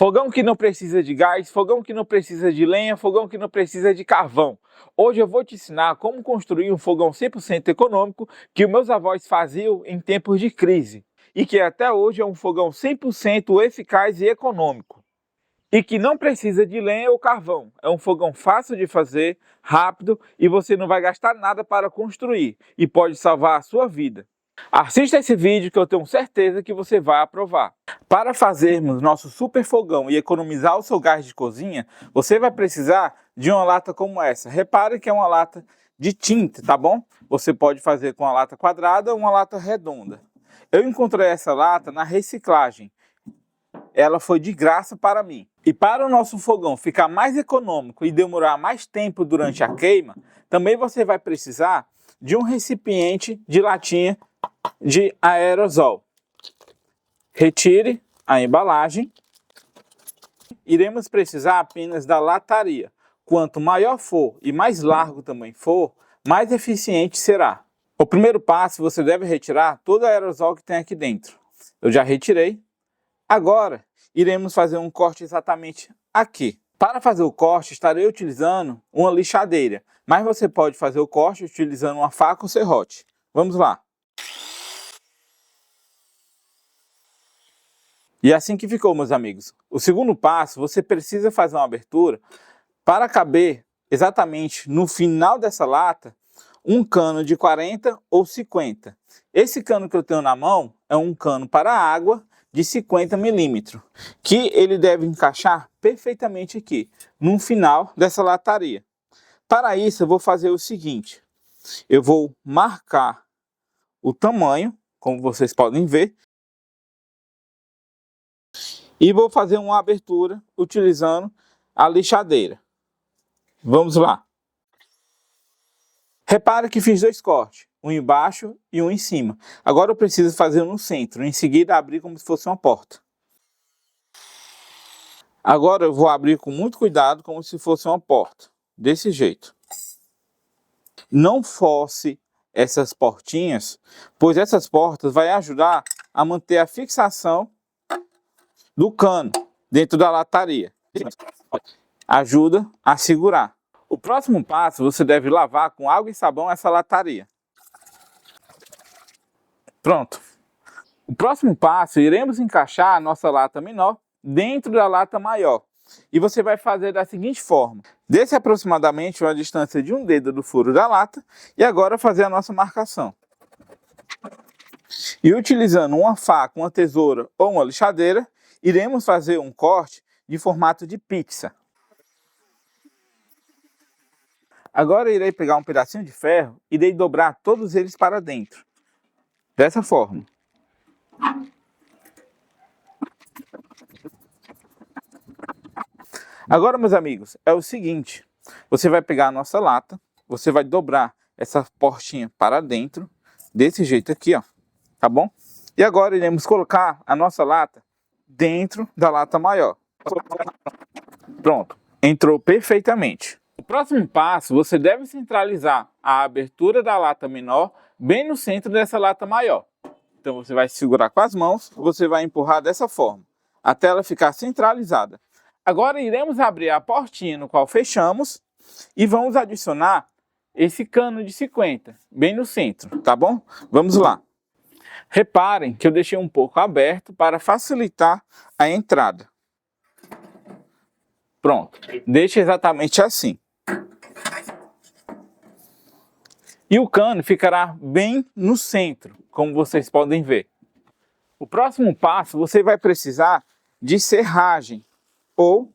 Fogão que não precisa de gás, fogão que não precisa de lenha, fogão que não precisa de carvão. Hoje eu vou te ensinar como construir um fogão 100% econômico que meus avós faziam em tempos de crise e que até hoje é um fogão 100% eficaz e econômico. E que não precisa de lenha ou carvão. É um fogão fácil de fazer, rápido e você não vai gastar nada para construir e pode salvar a sua vida. Assista esse vídeo que eu tenho certeza que você vai aprovar. Para fazermos nosso super fogão e economizar o seu gás de cozinha, você vai precisar de uma lata como essa. Repare que é uma lata de tinta, tá bom? Você pode fazer com uma lata quadrada ou uma lata redonda. Eu encontrei essa lata na reciclagem. Ela foi de graça para mim. E para o nosso fogão ficar mais econômico e demorar mais tempo durante a queima, também você vai precisar de um recipiente de latinha de aerosol. Retire a embalagem. Iremos precisar apenas da lataria. Quanto maior for e mais largo também for, mais eficiente será. O primeiro passo, você deve retirar todo o aerosol que tem aqui dentro. Eu já retirei. Agora, iremos fazer um corte exatamente aqui. Para fazer o corte, estarei utilizando uma lixadeira, mas você pode fazer o corte utilizando uma faca ou serrote. Vamos lá. E assim que ficou, meus amigos. O segundo passo, você precisa fazer uma abertura para caber exatamente no final dessa lata um cano de 40 ou 50. Esse cano que eu tenho na mão é um cano para água de 50 milímetros, que ele deve encaixar perfeitamente aqui, no final dessa lataria. Para isso, eu vou fazer o seguinte, eu vou marcar o tamanho, como vocês podem ver, e vou fazer uma abertura utilizando a lixadeira. Vamos lá. Repare que fiz dois cortes, um embaixo e um em cima. Agora eu preciso fazer um no centro, em seguida abrir como se fosse uma porta. Agora eu vou abrir com muito cuidado como se fosse uma porta, desse jeito. Não force essas portinhas, pois essas portas vão ajudar a manter a fixação do cano dentro da lataria. Ajuda a segurar. O próximo passo, você deve lavar com água e sabão essa lataria. Pronto. O próximo passo, iremos encaixar a nossa lata menor dentro da lata maior. E você vai fazer da seguinte forma. Desce aproximadamente uma distância de um dedo do furo da lata e agora fazer a nossa marcação. E utilizando uma faca, uma tesoura ou uma lixadeira, iremos fazer um corte de formato de pizza. Agora irei pegar um pedacinho de ferro e irei dobrar todos eles para dentro. Dessa forma. Agora, meus amigos, é o seguinte. Você vai pegar a nossa lata, você vai dobrar essa portinha para dentro, desse jeito aqui, ó. Tá bom? E agora iremos colocar a nossa lata dentro da lata maior. Pronto. Entrou perfeitamente. O próximo passo, você deve centralizar a abertura da lata menor bem no centro dessa lata maior. Então você vai segurar com as mãos, você vai empurrar dessa forma, até ela ficar centralizada. Agora iremos abrir a portinha no qual fechamos e vamos adicionar esse cano de 50, bem no centro, tá bom? Vamos lá. Reparem que eu deixei um pouco aberto para facilitar a entrada. Pronto, deixa exatamente assim. E o cano ficará bem no centro, como vocês podem ver. O próximo passo, você vai precisar de serragem ou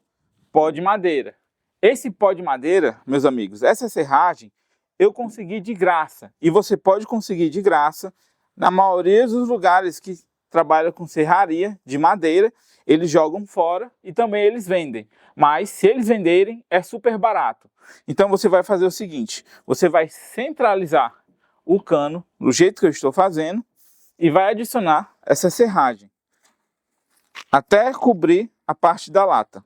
pó de madeira. Esse pó de madeira, meus amigos, essa serragem eu consegui de graça. E você pode conseguir de graça na maioria dos lugares que trabalham com serraria de madeira. Eles jogam fora e também eles vendem. Mas se eles venderem, é super barato. Então você vai fazer o seguinte, você vai centralizar o cano do jeito que eu estou fazendo e vai adicionar essa serragem até cobrir a parte da lata.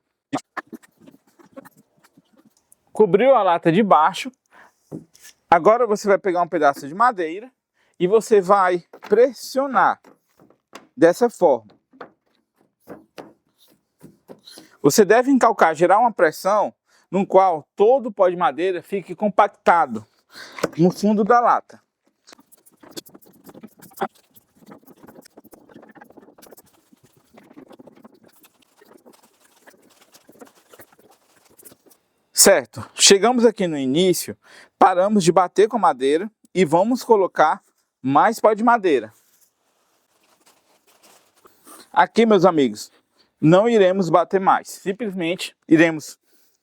Cobriu a lata de baixo, agora você vai pegar um pedaço de madeira e você vai pressionar dessa forma. Você deve encalcar, gerar uma pressão no qual todo o pó de madeira fique compactado no fundo da lata. Certo, chegamos aqui no início, paramos de bater com a madeira e vamos colocar mais pó de madeira. Aqui, meus amigos, não iremos bater mais, simplesmente iremos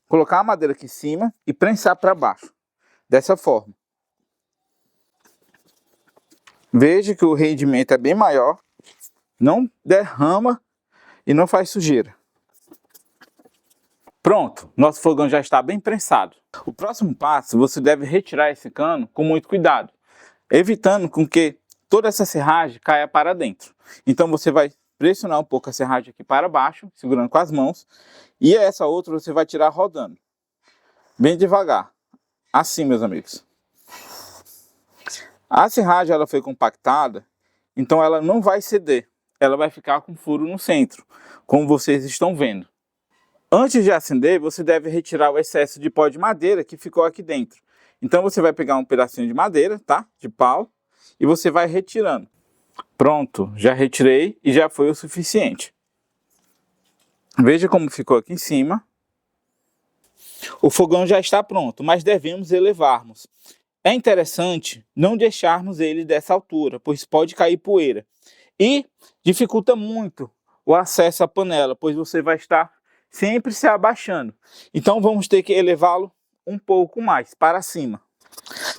colocar a madeira aqui em cima e prensar para baixo, dessa forma. Veja que o rendimento é bem maior, não derrama e não faz sujeira. Pronto, nosso fogão já está bem prensado. O próximo passo, você deve retirar esse cano com muito cuidado, evitando com que toda essa serragem caia para dentro. Então você vai pressionar um pouco a serragem aqui para baixo, segurando com as mãos, e essa outra você vai tirar rodando, bem devagar, assim, meus amigos. A serragem ela foi compactada, então ela não vai ceder, ela vai ficar com furo no centro, como vocês estão vendo. Antes de acender, você deve retirar o excesso de pó de madeira que ficou aqui dentro. Então você vai pegar um pedacinho de madeira, tá? De pau, e você vai retirando. Pronto, já retirei e já foi o suficiente. Veja como ficou aqui em cima. O fogão já está pronto, mas devemos elevarmos. É interessante não deixarmos ele dessa altura, pois pode cair poeira. E dificulta muito o acesso à panela, pois você vai estar sempre se abaixando. Então vamos ter que elevá-lo um pouco mais para cima.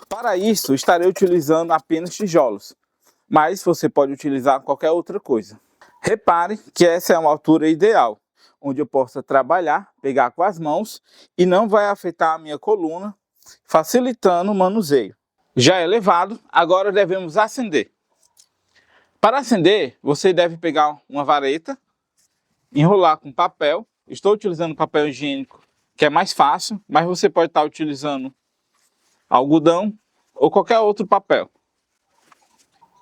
Para isso, estarei utilizando apenas tijolos, mas você pode utilizar qualquer outra coisa. Repare que essa é uma altura ideal, onde eu possa trabalhar, pegar com as mãos e não vai afetar a minha coluna, facilitando o manuseio. Já elevado, agora devemos acender. Para acender, você deve pegar uma vareta, enrolar com papel. Estou utilizando papel higiênico, que é mais fácil, mas você pode estar utilizando algodão ou qualquer outro papel.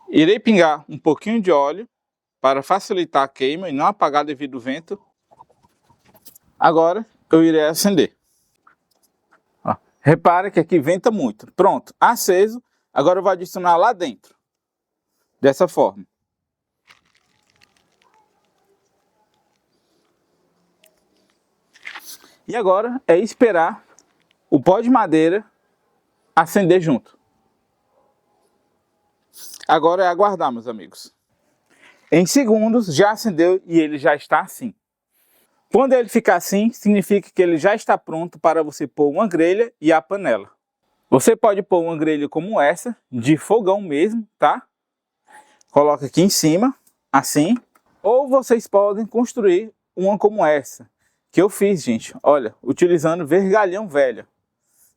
Irei pingar um pouquinho de óleo para facilitar a queima e não apagar devido ao vento. Agora eu irei acender. Ó, repare que aqui venta muito. Pronto, aceso. Agora eu vou adicionar lá dentro, dessa forma. E agora é esperar o pó de madeira acender junto. Agora é aguardar, meus amigos. Em segundos já acendeu e ele já está assim. Quando ele ficar assim, significa que ele já está pronto para você pôr uma grelha e a panela. Você pode pôr uma grelha como essa, de fogão mesmo, tá? Coloca aqui em cima, assim. Ou vocês podem construir uma como essa, que eu fiz, gente, olha, utilizando vergalhão velho,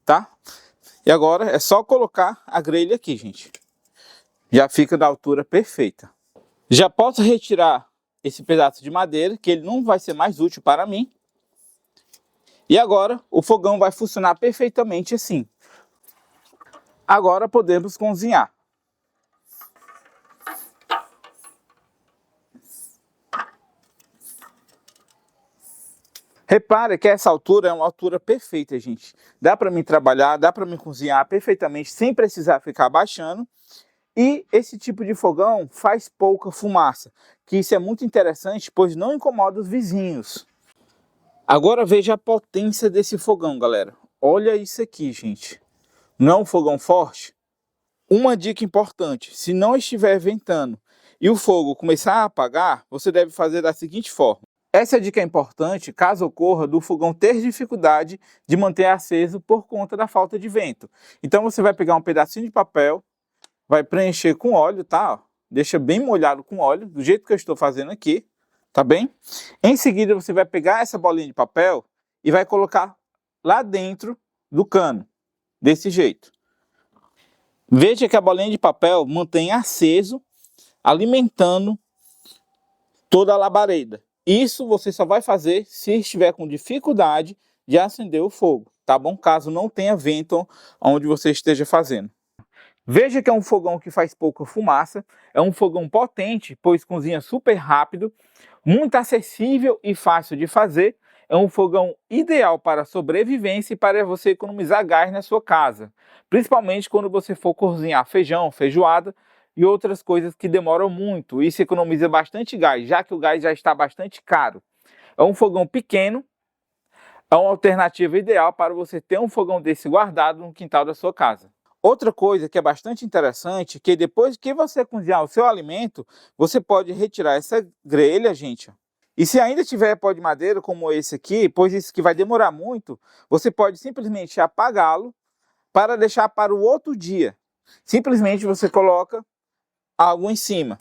tá? E agora é só colocar a grelha aqui, gente. Já fica da altura perfeita. Já posso retirar esse pedaço de madeira, que ele não vai ser mais útil para mim. E agora o fogão vai funcionar perfeitamente assim. Agora podemos cozinhar. Repare que essa altura é uma altura perfeita, gente. Dá para mim trabalhar, dá para mim cozinhar perfeitamente sem precisar ficar abaixando. E esse tipo de fogão faz pouca fumaça, que isso é muito interessante, pois não incomoda os vizinhos. Agora veja a potência desse fogão, galera. Olha isso aqui, gente. Não é um fogão forte? Uma dica importante, se não estiver ventando e o fogo começar a apagar, você deve fazer da seguinte forma. Essa dica é importante caso ocorra do fogão ter dificuldade de manter aceso por conta da falta de vento. Então você vai pegar um pedacinho de papel, vai preencher com óleo, tá? Deixa bem molhado com óleo, do jeito que eu estou fazendo aqui, tá bem? Em seguida você vai pegar essa bolinha de papel e vai colocar lá dentro do cano, desse jeito. Veja que a bolinha de papel mantém aceso, alimentando toda a labareda. Isso você só vai fazer se estiver com dificuldade de acender o fogo, tá bom? Caso não tenha vento onde você esteja fazendo. Veja que é um fogão que faz pouca fumaça, é um fogão potente, pois cozinha super rápido, muito acessível e fácil de fazer. é um fogão ideal para sobrevivência e para você economizar gás na sua casa, principalmente quando você for cozinhar feijão, feijoada e outras coisas que demoram muito. Isso economiza bastante gás, já que o gás já está bastante caro. É um fogão pequeno, é uma alternativa ideal para você ter um fogão desse guardado no quintal da sua casa. Outra coisa que é bastante interessante é que depois que você cozinhar o seu alimento, você pode retirar essa grelha, gente. E se ainda tiver pó de madeira como esse aqui, pois isso que vai demorar muito, você pode simplesmente apagá-lo para deixar para o outro dia. Simplesmente você coloca algo em cima.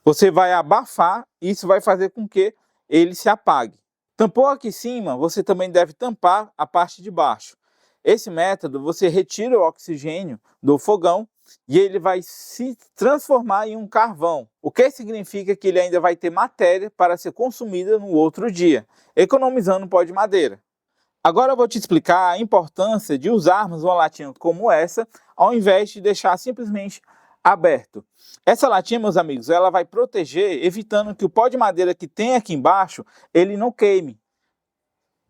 Você vai abafar e isso vai fazer com que ele se apague. Tampou aqui em cima, você também deve tampar a parte de baixo. Esse método, você retira o oxigênio do fogão e ele vai se transformar em um carvão. O que significa que ele ainda vai ter matéria para ser consumida no outro dia, economizando pó de madeira. Agora eu vou te explicar a importância de usarmos uma latinha como essa, ao invés de deixar simplesmente aberto. Essa latinha, meus amigos, ela vai proteger, evitando que o pó de madeira que tem aqui embaixo, ele não queime,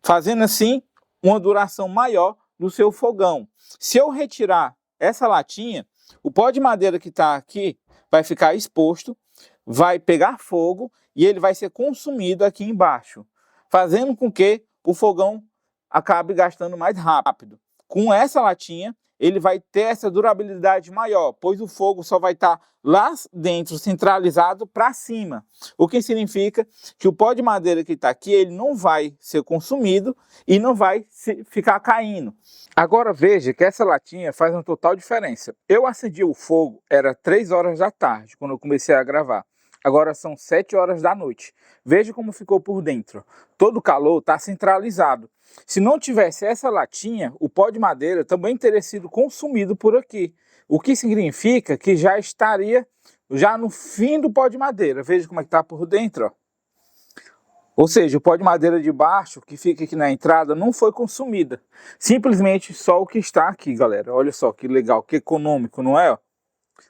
fazendo assim uma duração maior do seu fogão. Se eu retirar essa latinha, o pó de madeira que está aqui vai ficar exposto, vai pegar fogo e ele vai ser consumido aqui embaixo, fazendo com que o fogão acabe gastando mais rápido. Com essa latinha, ele vai ter essa durabilidade maior, pois o fogo só vai estar lá dentro, centralizado para cima. O que significa que o pó de madeira que está aqui, ele não vai ser consumido e não vai ficar caindo. Agora veja que essa latinha faz uma total diferença. Eu acendi o fogo, era 3 horas da tarde, quando eu comecei a gravar. Agora são 7 horas da noite. Veja como ficou por dentro. Todo o calor está centralizado. Se não tivesse essa latinha, o pó de madeira também teria sido consumido por aqui. O que significa que já estaria no fim do pó de madeira. Veja como é que está por dentro. Ó. Ou seja, o pó de madeira de baixo, que fica aqui na entrada, não foi consumida. Simplesmente só o que está aqui, galera. Olha só que legal, que econômico, não é? Ó?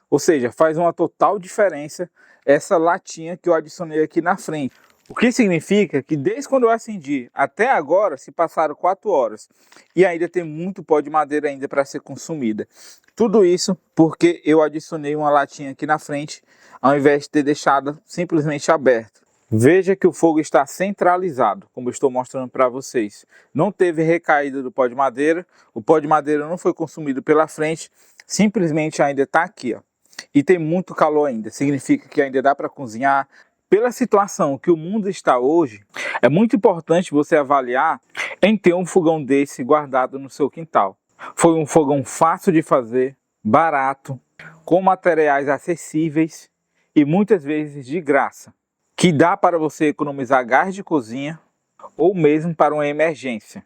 Ou seja, faz uma total diferença essa latinha que eu adicionei aqui na frente. O que significa que desde quando eu acendi até agora se passaram 4 horas e ainda tem muito pó de madeira ainda para ser consumida. Tudo isso porque eu adicionei uma latinha aqui na frente ao invés de ter deixado simplesmente aberto. Veja que o fogo está centralizado, como eu estou mostrando para vocês. Não teve recaída do pó de madeira, o pó de madeira não foi consumido pela frente, simplesmente ainda está aqui, ó. E tem muito calor ainda, significa que ainda dá para cozinhar. Pela situação que o mundo está hoje, é muito importante você avaliar em ter um fogão desse guardado no seu quintal. Foi um fogão fácil de fazer, barato, com materiais acessíveis e muitas vezes de graça, que dá para você economizar gás de cozinha ou mesmo para uma emergência.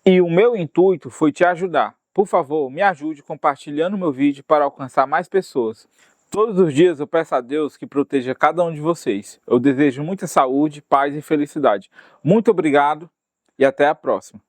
E o meu intuito foi te ajudar. Por favor, me ajude compartilhando meu vídeo para alcançar mais pessoas. Todos os dias eu peço a Deus que proteja cada um de vocês. Eu desejo muita saúde, paz e felicidade. Muito obrigado e até a próxima.